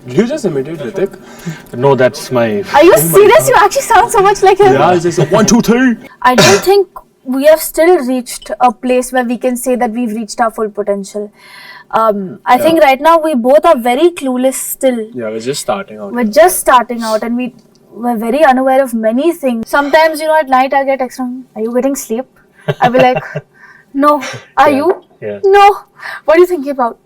Did you just imitate Ritik? No, that's my. Are you serious? You actually sound so much like him. Yeah, it's just a 1, 2, 3. I don't think we have still reached a place where we can say that we've reached our full potential. I think right now we both are very clueless still. Yeah, we're just starting out. We're just starting out and we're very unaware of many things. Sometimes, at night I get text from, are you getting sleep? I'll be like, no. Are you? Yeah. No. What are you thinking about?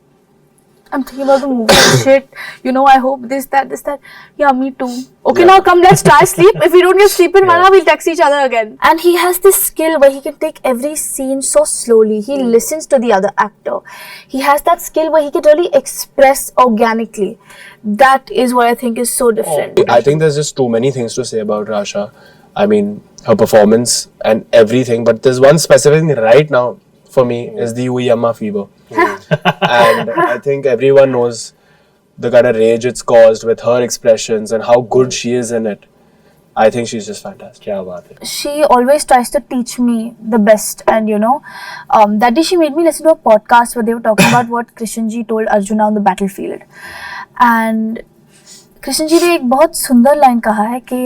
I'm thinking about the movie and shit. I hope this, that. Yeah, me too. Okay, now come, let's try sleep. If we don't get sleep in 1 hour, we'll text each other again. And he has this skill where he can take every scene so slowly. He listens to the other actor. He has that skill where he can really express organically. That is what I think is so different. I think there's just too many things to say about Rasha. I mean, her performance and everything. But there's one specific thing right now for me is the Uyama fever. And I think everyone knows the kind of rage it's caused with her expressions and how good she is in it. I think she's just fantastic. क्या बात है? She always tries to teach me the best, and that day she made me listen to a podcast where they were talking about what Krishan ji told Arjuna on the battlefield. And Krishan ji ने एक बहुत सुंदर line कहा है कि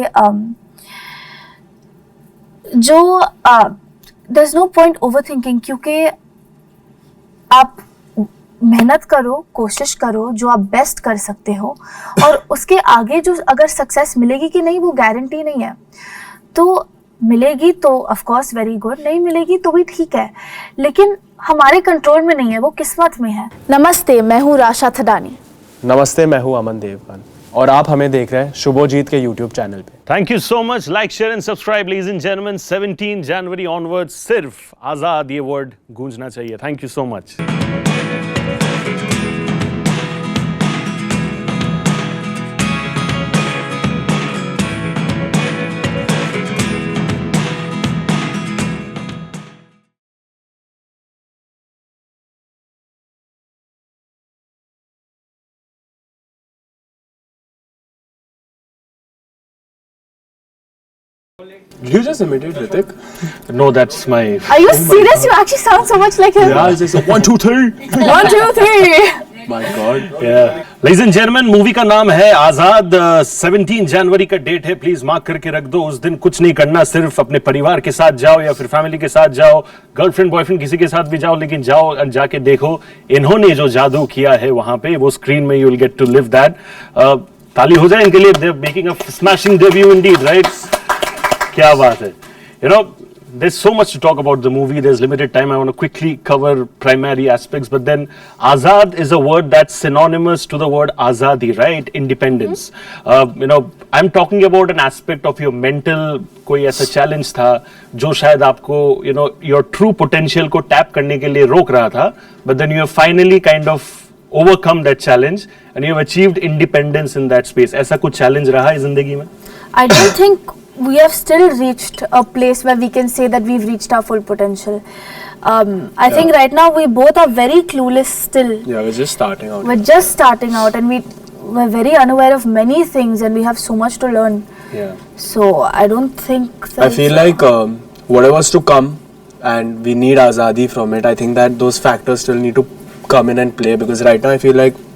there's no point overthinking, क्योंकि आप मेहनत करो, कोशिश करो, जो आप बेस्ट कर सकते हो, और उसके आगे जो अगर सक्सेस मिलेगी कि नहीं वो गारंटी नहीं है. तो मिलेगी तो ऑफ कोर्स वेरी गुड, नहीं मिलेगी तो भी ठीक है, लेकिन हमारे कंट्रोल में नहीं है, वो किस्मत में है. नमस्ते, मैं हूँ राशा थडानी. नमस्ते, मैं हूँ अमन देवगन और आप हमें देख रहे हैं शुभोजीत के YouTube चैनल पे. Thank you so much. Like, share and subscribe, ladies and gentlemen. 17 January onwards, सिर्फ आजाद ये वर्ड गूंजना चाहिए. Thank you so much. Did you just imitate Ritik? No, that's my. Are you serious? You actually sound so much like him. Yeah, it's just a 1, 2, 3. 1, 2, 3. My God. Yeah. Ladies and gentlemen, movie का नाम है आजाद. 17 जनवरी का date है. Please mark करके रख दो. उस दिन कुछ नहीं करना, सिर्फ अपने परिवार के साथ जाओ या फिर फैमिली के साथ जाओ, गर्लफ्रेंड बॉयफ्रेंड किसी के साथ भी जाओ, लेकिन जाओ और जाके देखो इन्होंने जो जादू किया है वहां पे, वो स्क्रीन में you will get to live that. ताली हो जाए इनके लिए. They are making a smashing debut indeed, right? क्या बात है. There's so much to talk about the movie. There's limited time. I want to quickly cover primary aspects, but then Azad is a word that's synonymous to the word Azadi, right? Independence. I'm talking about an aspect of your mental. कोई ऐसा challenge था जो शायद आपको your true potential को tap करने के लिए रोक रहा था, but then you have finally kind of overcome that challenge and you have achieved independence in that space. ऐसा कुछ challenge रहा है जिंदगी में? I don't think we have still reached a place where we can say that we've reached our full potential. I think right now we both are very clueless still. Yeah, we're just starting out. We're just starting out and we're very unaware of many things and we have so much to learn. Yeah. So I don't think I feel like whatever's to come and we need Azadi from it, I think that those factors still need to come in and play, because right now I feel like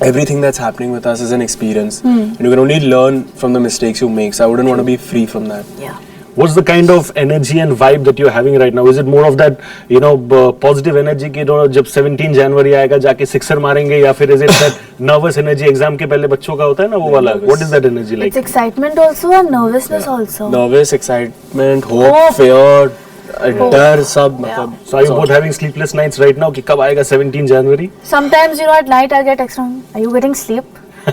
everything that's happening with us is an experience. And you can only learn from the mistakes you make. So I wouldn't want to be free from that. Yeah. What's the kind of energy and vibe that you're having right now? Is it more of that, positive energy कि जब 17 जनवरी आएगा जाके sixer मारेंगे, या फिर is it that nervous energy exam के पहले बच्चों का होता है ना वो वाला? What is that energy like? It's excitement also and nervousness also. Nervous, excitement, hope, fear, डर सब मतलब. So are you both having sleepless nights right now कि कब आएगा 17 जनवरी? Sometimes at night I'll get text from, are you getting sleep?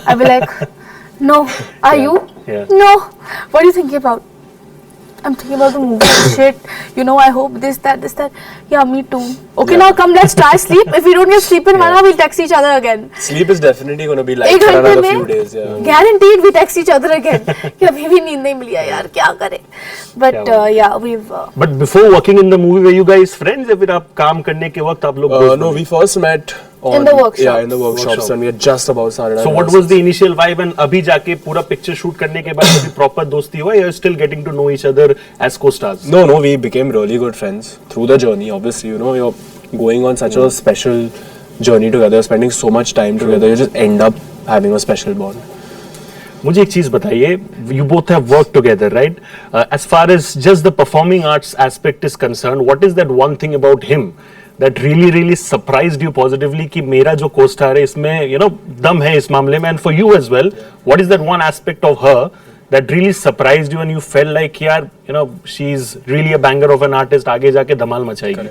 I'll be like, no. Are you? Yeah. No. What are you thinking about? I'm thinking about the movie and shit. I hope this, that. Yeah, me too. Okay, now come, let's try sleep. If we don't get sleep in 1 hour, we'll text each other again. Sleep is definitely going to be like एक for घंटे another में few days. Yeah. Guaranteed we text each other again. कि अभी भी नींद नहीं मिली है यार, क्या करें? But yeah, we've. But before working in the movie, were you guys friends? या फिर आप काम करने के वक्त आप लोग? No, we first met in the workshops. Yeah, in the workshops, and we had just about started. So what was the initial vibe, and अभी जाके पूरा picture shoot करने के बाद अभी proper दोस्ती हुआ, या still getting to know each other as co-stars? No, we became really good friends through the journey. Obviously, you're going on such a special journey together, spending so much time together. You just end up having a special bond. मुझे एक चीज बताइए, you both have worked together, right? As far as just the performing arts aspect is concerned, what is that one thing about him that really surprised you positively कि मेरा जो co-star है इसमें दम है इस मामले में, and for you as well, what is that one aspect of her that really surprised you and you felt like यार she's really a banger of an artist, आगे जाके धमाल मचाएगी?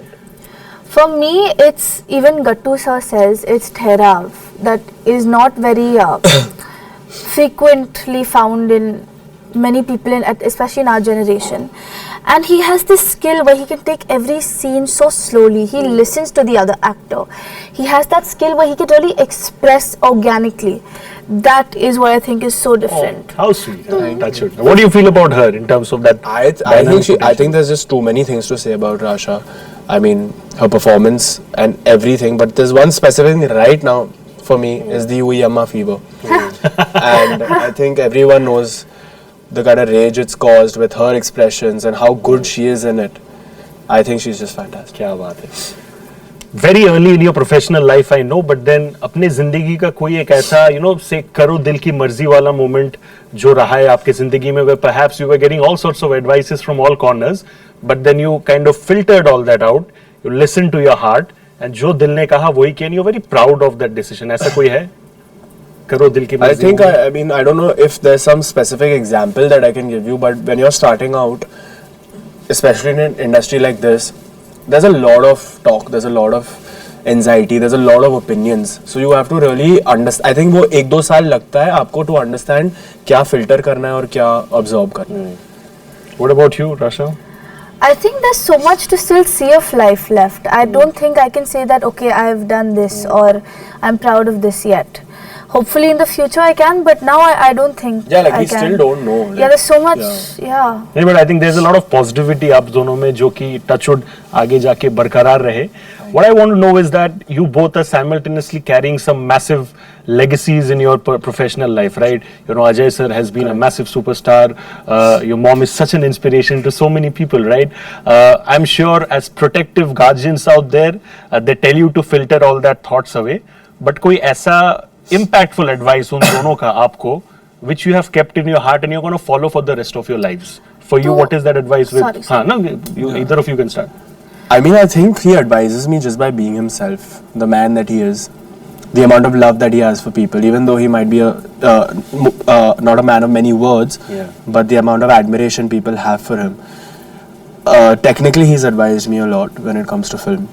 For me, it's even Gattu sir says it's Therav that is not very frequently found in many people, especially in our generation. And he has this skill where he can take every scene so slowly. He listens to the other actor. He has that skill where he can really express organically. That is what I think is so different. How sweet. Touch it. What do you feel about her in terms of that? I think there's just too many things to say about Rasha. I mean, her performance and everything. But there's one specific thing right now for me is the Uyama fever. And I think everyone knows the kind of rage it's caused with her expressions and how good she is in it. I think she's just fantastic. क्या बात है. Very early in your professional life, I know, but then अपने जिंदगी का कोई एक ऐसा से करो दिल की मर्जी वाला moment जो रहा है आपके जिंदगी में, where perhaps you were getting all sorts of advices from all corners, but then you kind of filtered all that out, you listened to your heart, and जो दिल ने कहा वही किया, and you're very proud of that decision. ऐसा कोई है? करो दिल की मर्जी. I think I mean I don't know if there's some specific example that I can give you, but when you're starting out, especially in an industry like this, there's a lot of talk, there's a lot of anxiety, there's a lot of opinions. So you have to really understand. I think वो 1-2 साल लगता है आपको to understand क्या filter करना है और क्या absorb करना है. What about you, Rasha? I think there's so much to still see of life left. I don't think I can say that, okay, I've done this or I'm proud of this yet. Hopefully in the future I can, but now I don't think Yeah, like I we can. still don't know. Yeah, there's so much. Yeah. नहीं, but I think there's a lot of positivity आप दोनों में जो कि touchwood आगे जाके बरकरार रहे. What I want to know is that you both are simultaneously carrying some massive legacies in your professional life, right? Ajay sir has been a massive superstar. Your mom is such an inspiration to so many people, right? I'm sure as protective guardians out there, they tell you to filter all that thoughts away. But कोई ऐसा impactful advice उन दोनों का आपको, which you have kept in your heart and you're going to follow for the rest of your lives. For you, what is that advice? Sorry. No, either of you can start. I mean, I think he advises me just by being himself, the man that he is, the amount of love that he has for people, even though he might be not a man of many words, but the amount of admiration people have for him. Technically, he's advised me a lot when it comes to film.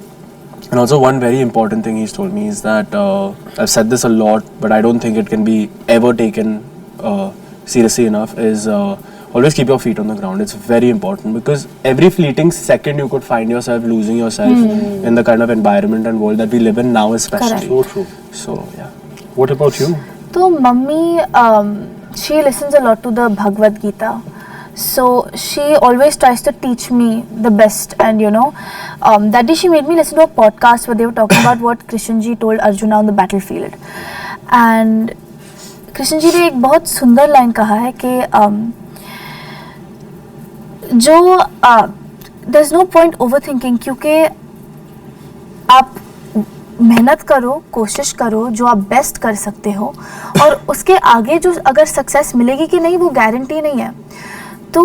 And also one very important thing he's told me is that, I've said this a lot, but I don't think it can be ever taken seriously enough, is always keep your feet on the ground. It's very important because every fleeting second you could find yourself losing yourself in the kind of environment and world that we live in now especially. So true. So, yeah. What about you? So mummy, she listens a lot to the Bhagavad Gita. So she always tries to teach me the best, and that day she made me listen to a podcast where they were talking about what Krishna ji told Arjuna on the battlefield. And Krishna ji ने एक बहुत सुंदर line कहा है कि there's no point overthinking, क्योंकि आप मेहनत करो, कोशिश करो, जो आप बेस्ट कर सकते हो, और उसके आगे जो अगर सक्सेस मिलेगी कि नहीं वो गारंटी नहीं है. तो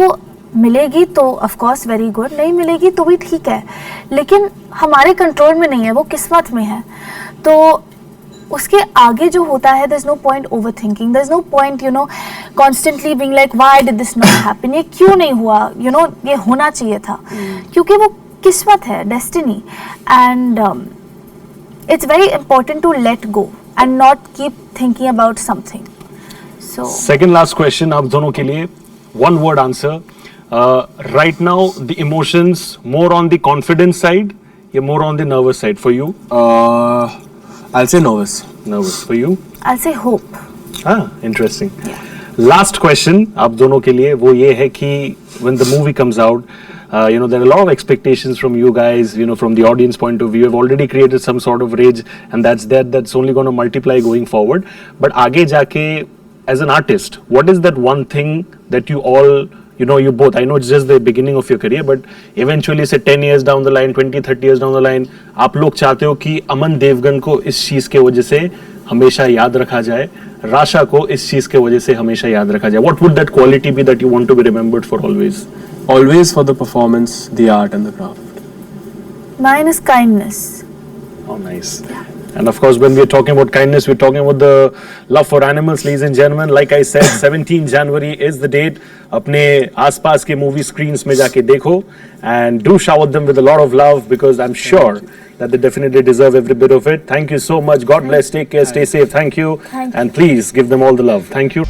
मिलेगी तो ऑफ कोर्स वेरी गुड, नहीं मिलेगी तो भी ठीक है, लेकिन हमारे कंट्रोल में नहीं है, वो किस्मत में है. तो उसके आगे जो होता है, there's no point overthinking, there's no point constantly being like why did this not happen, ये क्यों नहीं हुआ, ये होना चाहिए था, क्योंकि वो किस्मत है, destiny. And it's very important to let go and not keep thinking about something. So second last question आप दोनों के लिए, one word answer. Right now the emotions more on the confidence side या more on the nervous side for you? I'll say nervous. Nervous. For you? I'll say hope. Interesting. Yeah. Last question आप दोनों के लिए वो ये है कि when the movie comes out, there are a lot of expectations from you guys, from the audience point of view. You've already created some sort of rage, and that's only going to multiply going forward. But आगे जाके, as an artist, what is that one thing that you all, you both, I know it's just the beginning of your career, but eventually say 10 years down the line, 20, 30 years down the line, आप लोग चाहते हो कि अमन देवगन को इस चीज के वजह से हमेशा याद रखा जाए, राशा को इस चीज के वजह से हमेशा याद रखा जाए? What would that quality be that you want to be remembered for always? Always for the performance, the art, and the craft. Mine is kindness. Oh, nice. And of course, when we're talking about kindness, we're talking about the love for animals, ladies and gentlemen. Like I said, 17 January is the date. अपने आसपास के movie screens में जाके देखो and do shower them with a lot of love because I'm sure that they definitely deserve every bit of it. Thank you so much. God bless. Take care. Stay safe. Thank you. Thank you. And please give them all the love. Thank you.